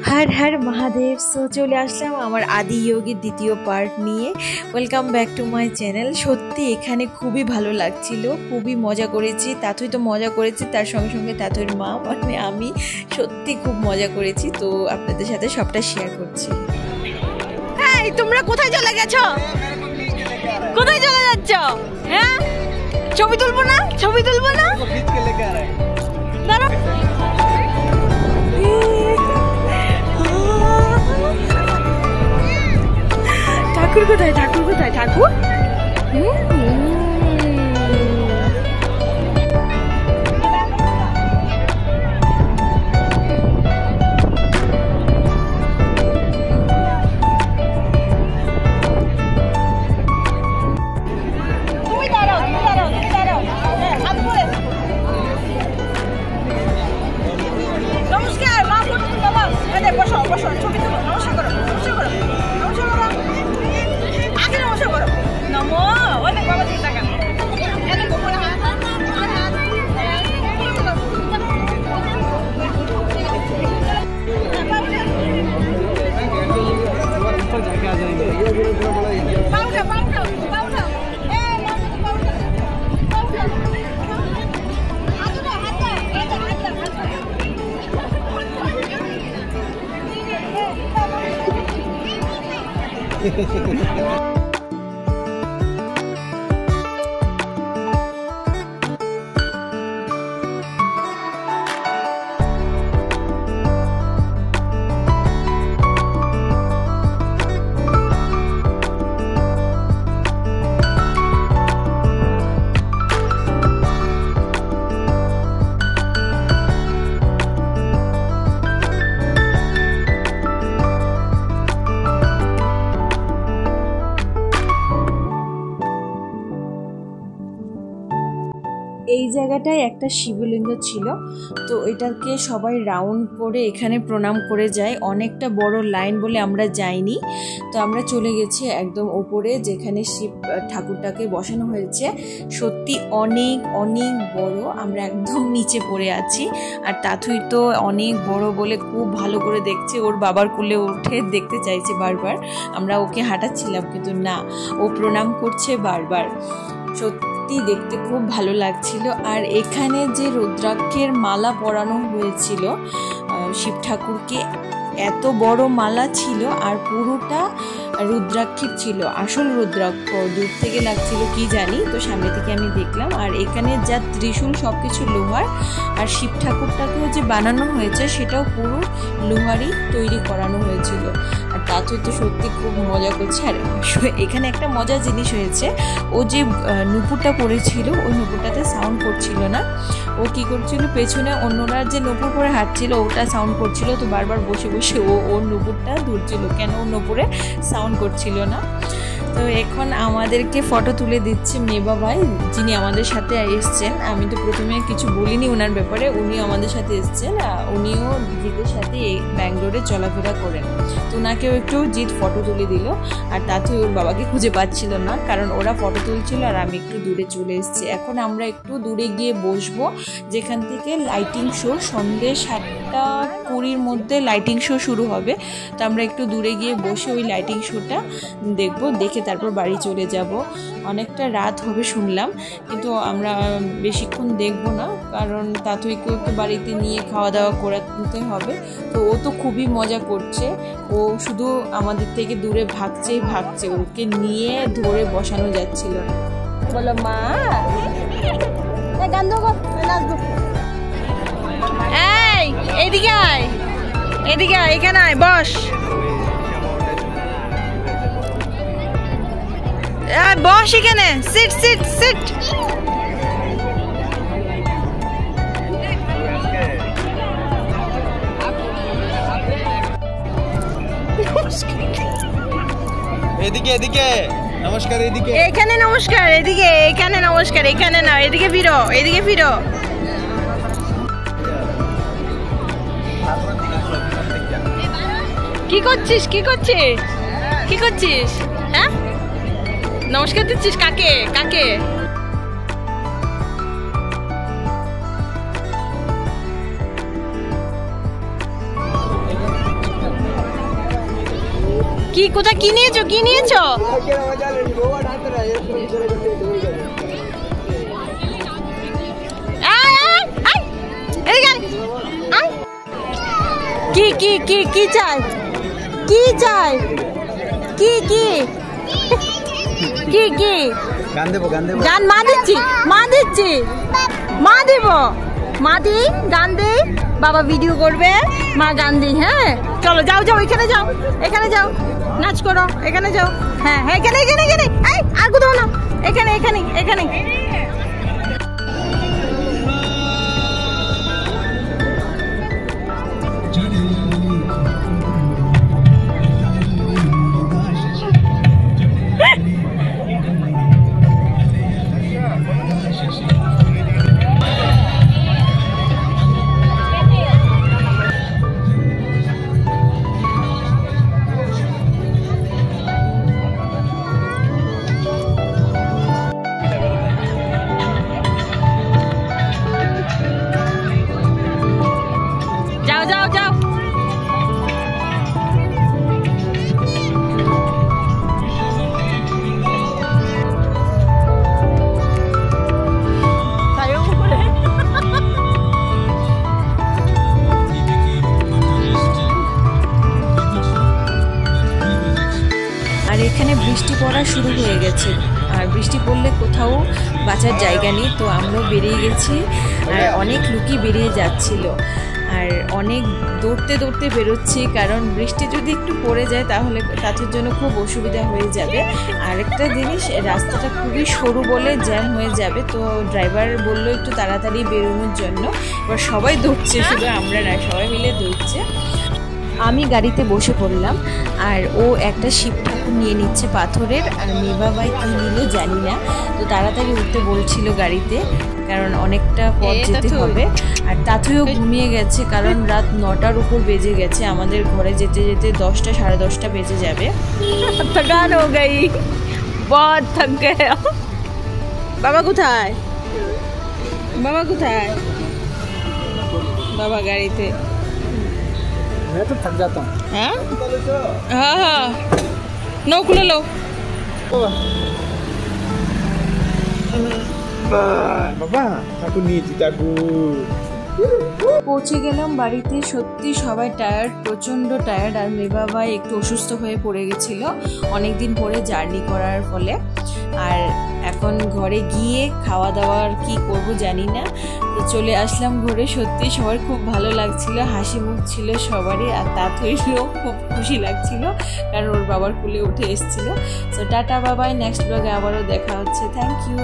हर हर महादेव। सो चले आसलाम आमार आदि योगीर द्वितीय पार्ट निये। Welcome back to my channel. सत्यि एखाने खूबई भालो लागछिलो, खूबई मजा करेछि। तातुई तो मजा करेछि, तार संगे संगे तातुइर मा माने आमी सत्यि खूब मजा करेछि। तो आपनादेर साथे सबटा शेयार करछि। এই তোমরা কোথায় চলে গেছো? কোথায় চলে যাচ্ছ? হ্যাঁ ছবি তুলবো না? ছবি তুলবো না? ঠাকুর কোথায়? ঠাকুর কোথায়? ঠাকুর এই জায়গাটায় একটা শিবলিঙ্গ ছিল। তো এটাকে সবাই রাউন্ড করে এখানে প্রণাম করে যায়। অনেকটা বড় লাইন বলে আমরা যাইনি। তো আমরা চলে গেছি একদম উপরে যেখানে শিব ঠাকুরটাকে বসানো হয়েছে। সত্যি অনেক অনেক বড়। আমরা একদম নিচে পড়ে আছি। আর তাথুই তো অনেক বড় বলে খুব ভালো করে দেখছে। ওর বাবার কোলে উঠে দেখতে চাইছে বারবার। আমরা ওকে হাঁটাচ্ছিলাম কিন্তু না, ও প্রণাম করছে বারবার। সত্যি দেখতে খুব ভালো লাগছিল। আর এখানে যে রুদ্রাক্ষের মালা পরানো হয়েছিল শিব ঠাকুরকে, এত বড় মালা ছিল আর পুরোটা রুদ্রাক্ষের ছিল, আসল রুদ্রাক্ষ। দূর থেকে লাগছিল কি জানি, তো সামনে থেকে আমি দেখলাম। আর এখানে যা ত্রিশূল সবকিছু লোহার। আর শিব ঠাকুরটাকেও যে বানানো হয়েছে সেটাও পুরো লোহারই তৈরি করানো হয়েছিল। আর তাতেই তো সত্যি খুব মজা করছে। আর এখানে একটা মজার জিনিস হয়েছে, ও যে নুপুরটা পরেছিল ওই নুপুরটাতে সাউন্ড করছিল না। ও কি করছিল, পেছনে অন্যরা যে নুপুর পরে হাঁটছিল ওটা সাউন্ড করছিল। তো বারবার বসে বসে ওর নুপুরটা ধরছিল, কেন ওর নুপুরে সাউন্ড করছিল না। তো এখন আমাদেরকে ফটো তুলে দিচ্ছে মেবা ভাই, যিনি আমাদের সাথে এসছেন। আমি তো প্রথমে কিছু বলিনি ওনার ব্যাপারে, উনিও আমাদের সাথে এসছেন। উনিও জিতের সাথে ব্যাঙ্গালোরে চলাফেরা করেন। তো ওনাকেও একটু জিত ফটো তুলে দিল। আর তাতে ওর বাবাকে খুঁজে পাচ্ছিল না, কারণ ওরা ফটো তুলছিল আর আমি একটু দূরে চলে এসেছি। এখন আমরা একটু দূরে গিয়ে বসবো, যেখান থেকে লাইটিং শো সন্ধ্যে 7:20 মধ্যে লাইটিং শো শুরু হবে। তো আমরা একটু দূরে গিয়ে বসে ওই লাইটিং শোটা দেখবো, দেখে তারপর বাড়ি চলে যাব। অনেকটা রাত হবে শুনলাম, কিন্তু আমরা বেশিক্ষণ দেখব না, কারণ তাতুইকেও তো বাড়িতে নিয়ে খাওয়া দাওয়া করাতে হবে। তো ও তো খুবই মজা করছে, ও শুধু আমাদের থেকে দূরে ভাগছেই ভাগছে, ওকে নিয়ে ধরে বসানো যাচ্ছিল না। বলো মা গান দেবো, নাচবো। এই এদিকে আয়, এদিকে আয়, এখানে আয়, বস বস এখানে, সিট সিট সিট। এদিকে এদিকে নমস্কার, এদিকে এখানে নমস্কার, এদিকে এখানে নমস্কার, এখানে না, এদিকে ফিরো, এদিকে ফিরো। কি করছিস, কি করছিস, কি করছিস? হ্যাঁ নমস্কার দিচ্ছিস কাকে? কাকে? কি কোথা কি নিয়েছো কি নিয়েছো? কি কি কি কি চাই কি চাই কি কি কি কি গান দেবো গান মা দিচ্ছি মা দিব মা দি গান দি বাবা ভিডিও করবে মা গান দি। হ্যাঁ চলো যাও যাও এখানে যাও নাচ করো এখানে যাও। হ্যাঁ হ্যাঁ এখানে আর কোথাও না এখানে এখানে বৃষ্টি পড়া শুরু হয়ে গেছে আর বৃষ্টি পড়লে কোথাও বাঁচার জায়গা নেই। তো আমরাও বেরিয়ে গেছি আর অনেক লোকই বেরিয়ে যাচ্ছিল আর অনেক দৌড়তে বেরোচ্ছি, কারণ বৃষ্টি যদি একটু পড়ে যায় তাহলে তাদের জন্য খুব অসুবিধা হয়ে যাবে। আর একটা জিনিস, রাস্তাটা খুবই সরু বলে জ্যাম হয়ে যাবে। তো ড্রাইভার বললো একটু তাড়াতাড়ি বেরোনোর জন্য। এবার সবাই দৌড়ছে, শুধু আমরা না, সবাই মিলে দৌড়ছে। আমি গাড়িতে বসে পড়লাম আর ও একটা শিব ঠাকুর নিয়ে নিচ্ছে পাথরের, আর মেবাবাই কী নিল জানি না। তো তাড়াতাড়ি উঠতে বলছিল গাড়িতে, কারণ অনেকটা পথ যেতে হবে। আর তাথুও ঘুমিয়ে গেছে, কারণ রাত 9টার উপর বেজে গেছে। আমাদের ঘরে যেতে যেতে 10টা সাড়ে 10টা বেজে যাবে। থকান হো গই, বহুত থক গয়া। বাবা কোথায়? বাবা গাড়িতে। मैं तो थक जाता हूँ। हाँ नो खुले लो। বাবা ঠাকুর নিয়েছি ঠাকুর। পৌঁছে গেলাম বাড়িতে। সত্যি সবাই টায়ার্ড, প্রচণ্ড টায়ার্ড। আর মেবাবাই একটু অসুস্থ হয়ে পড়ে গেছিলো অনেকদিন পরে জার্নি করার ফলে। আর এখন ঘরে গিয়ে খাওয়া দাওয়ার কি করব জানি না। তো চলে আসলাম ঘরে। সত্যি সবার খুব ভালো লাগছিল, হাসি মুখ ছিল সবারই। আর তাঁতইও খুব খুশি লাগছিল, কারণ ওর বাবার কুলে উঠে এসেছিলো। তো টাটা বাবাই, নেক্সট ব্লগে আবারও দেখা হচ্ছে। Thank you.